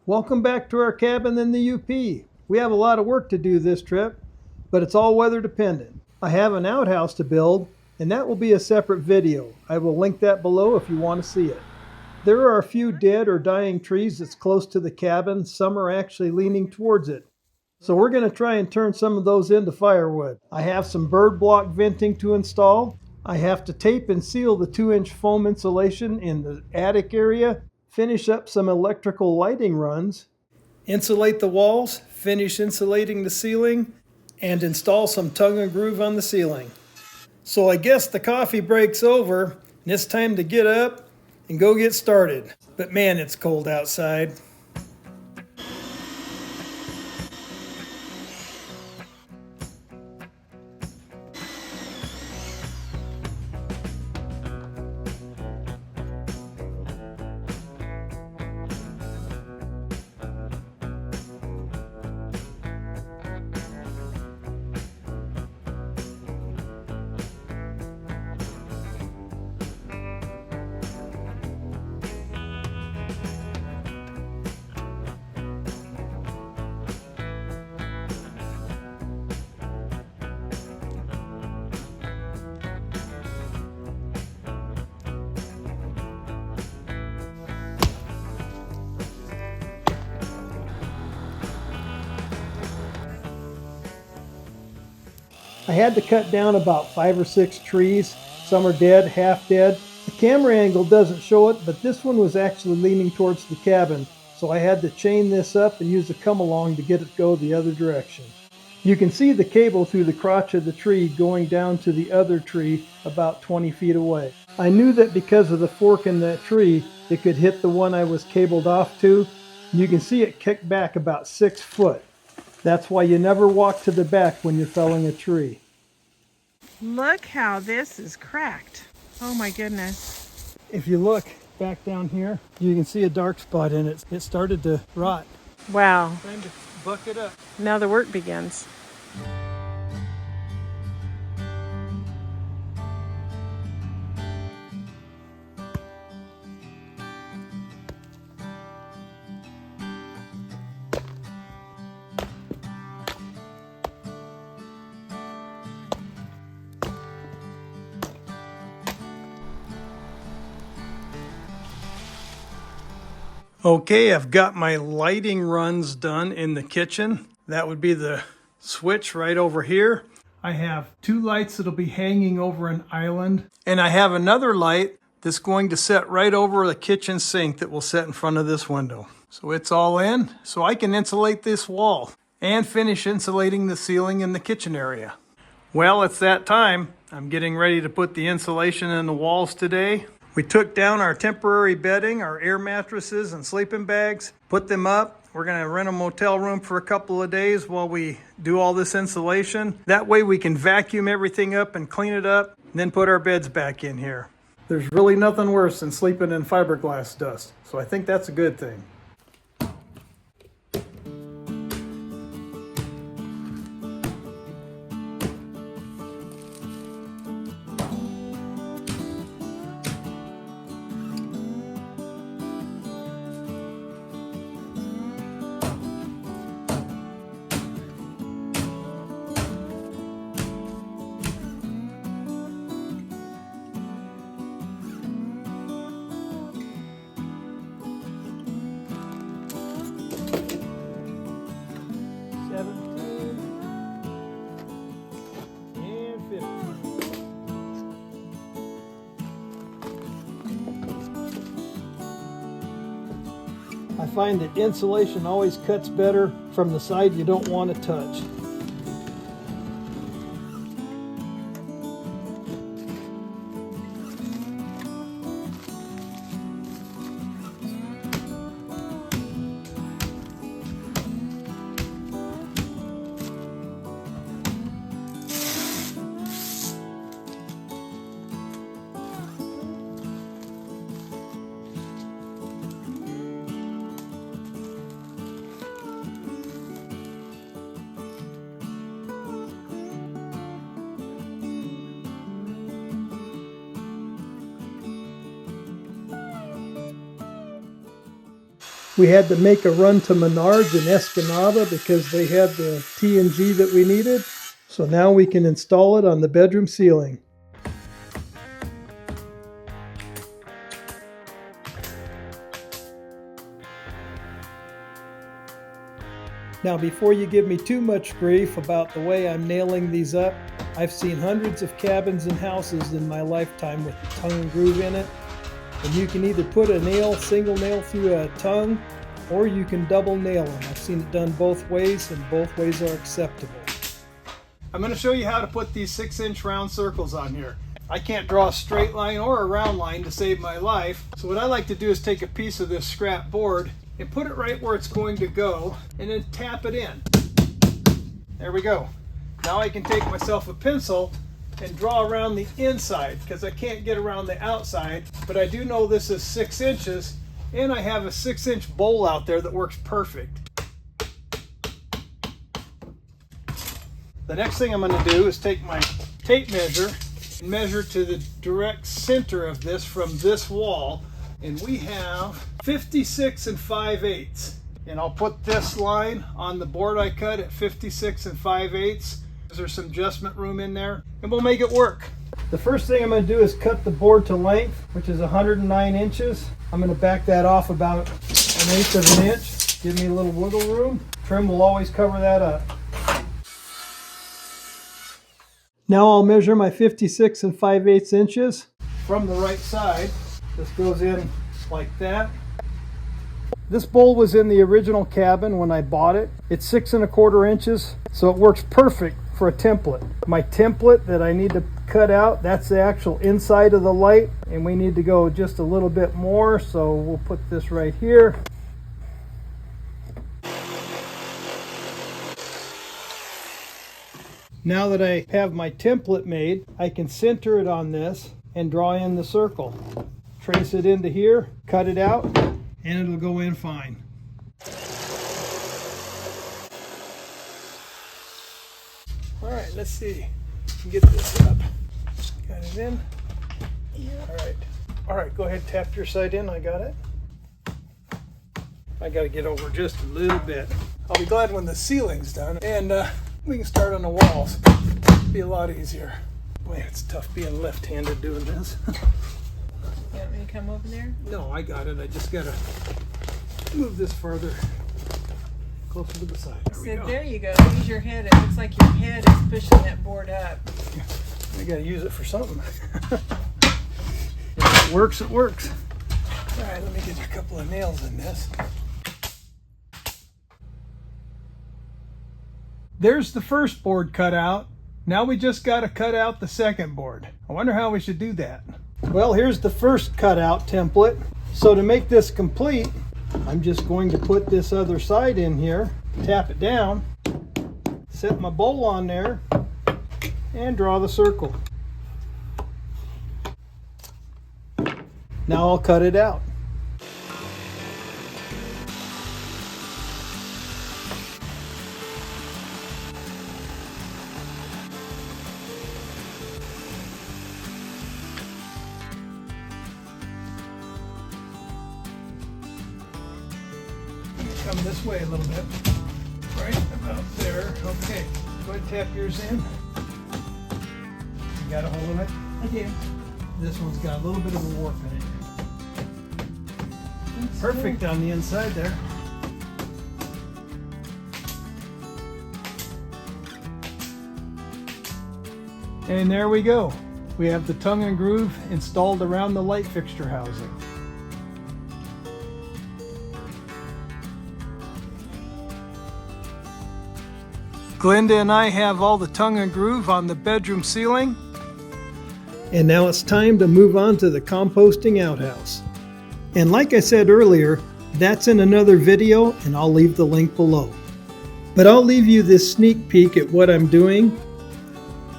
Welcome back to our cabin in the UP. We have a lot of work to do this trip, but it's all weather dependent. I have an outhouse to build, and that will be a separate video. I will link that below if you want to see it. There are a few dead or dying trees that's close to the cabin. Some are actually leaning towards it. So we're going to try and turn some of those into firewood. I have some bird block venting to install. I have to tape and seal the 2-inch foam insulation in the attic area, finish up some electrical lighting runs, insulate the walls, finish insulating the ceiling, and install some tongue and groove on the ceiling. So I guess the coffee break's over, and it's time to get up and go get started. But man, it's cold outside. I had to cut down about 5 or 6 trees. Some are dead, half dead. The camera angle doesn't show it, but this one was actually leaning towards the cabin, so I had to chain this up and use a come-along to get it to go the other direction. You can see the cable through the crotch of the tree going down to the other tree about 20 feet away. I knew that because of the fork in that tree, it could hit the one I was cabled off to. You can see it kick back about 6 foot. That's why you never walk to the back when you're felling a tree. Look how this is cracked. Oh my goodness. If you look back down here, you can see a dark spot in it. It started to rot. Wow. Time to buck it up. Now the work begins. Okay, I've got my lighting runs done in the kitchen. That would be the switch right over here. I have 2 lights that'll be hanging over an island. And I have another light that's going to set right over the kitchen sink that will set in front of this window. So it's all in, so I can insulate this wall and finish insulating the ceiling in the kitchen area. Well, it's that time. I'm getting ready to put the insulation in the walls today. We took down our temporary bedding, our air mattresses and sleeping bags, put them up. We're going to rent a motel room for a couple of days while we do all this insulation. That way we can vacuum everything up and clean it up, and then put our beds back in here. There's really nothing worse than sleeping in fiberglass dust, so I think that's a good thing. I find that insulation always cuts better from the side you don't want to touch. We had to make a run to Menards in Escanaba because they had the TNG that we needed. So now we can install it on the bedroom ceiling. Now, before you give me too much grief about the way I'm nailing these up, I've seen hundreds of cabins and houses in my lifetime with the tongue and groove in it. And you can either put a nail, single nail through a tongue, or you can double nail them. I've seen it done both ways, and both ways are acceptable. I'm going to show you how to put these 6-inch round circles on here. I can't draw a straight line or a round line to save my life. So what I like to do is take a piece of this scrap board and put it right where it's going to go, and then tap it in. There we go. Now I can take myself a pencil and draw around the inside because I can't get around the outside, but I do know this is 6 inches, and I have a 6-inch bowl out there that works perfect. The next thing I'm going to do is take my tape measure and measure to the direct center of this from this wall, and we have 56 5/8. And I'll put this line on the board I cut at 56 5/8. There's some adjustment room in there, and we'll make it work. The first thing I'm going to do is cut the board to length, which is 109 inches. I'm going to back that off about 1/8 of an inch. Give me a little wiggle room. Trim will always cover that up. Now I'll measure my 56 5/8 inches from the right side. This goes in like that. This bowl was in the original cabin when I bought it. It's 6 1/4 inches, so it works perfect for a template. My template that I need to cut out, that's the actual inside of the light, and we need to go just a little bit more, so we'll put this right here. Now that I have my template made, I can center it on this and draw in the circle. Trace it into here, cut it out, and it'll go in fine. All right, let's see. Get this up. Got it in. Yeah. All right, go ahead, tap your side in. I got it. I got to get over just a little bit. I'll be glad when the ceiling's done, and we can start on the walls. It'll be a lot easier. Boy, it's tough being left-handed doing this. You want me to come over there? No, I got it. I just got to move this farther, closer to the side. There you go. Use your head. It looks like your head is pushing that board up. We got to use it for something. If it works, it works. All right, let me get a couple of nails in this. There's the first board cut out. Now we just got to cut out the second board. I wonder how we should do that. Well, here's the first cutout template. So to make this complete, I'm just going to put this other side in here, tap it down, set my bowl on there, and draw the circle. Now I'll cut it out. Come this way a little bit. Right about there. Okay. Go ahead and tap yours in. You got a hold of it? I do. This one's got a little bit of a warp in it. That's Perfect good. on the inside there. And there we go. We have the tongue and groove installed around the light fixture housing. Glenda and I have all the tongue and groove on the bedroom ceiling. And now it's time to move on to the composting outhouse. And like I said earlier, that's in another video, and I'll leave the link below. But I'll leave you this sneak peek at what I'm doing.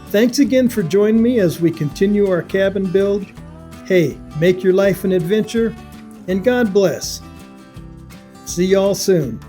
Thanks again for joining me as we continue our cabin build. Hey, make your life an adventure, and God bless. See y'all soon.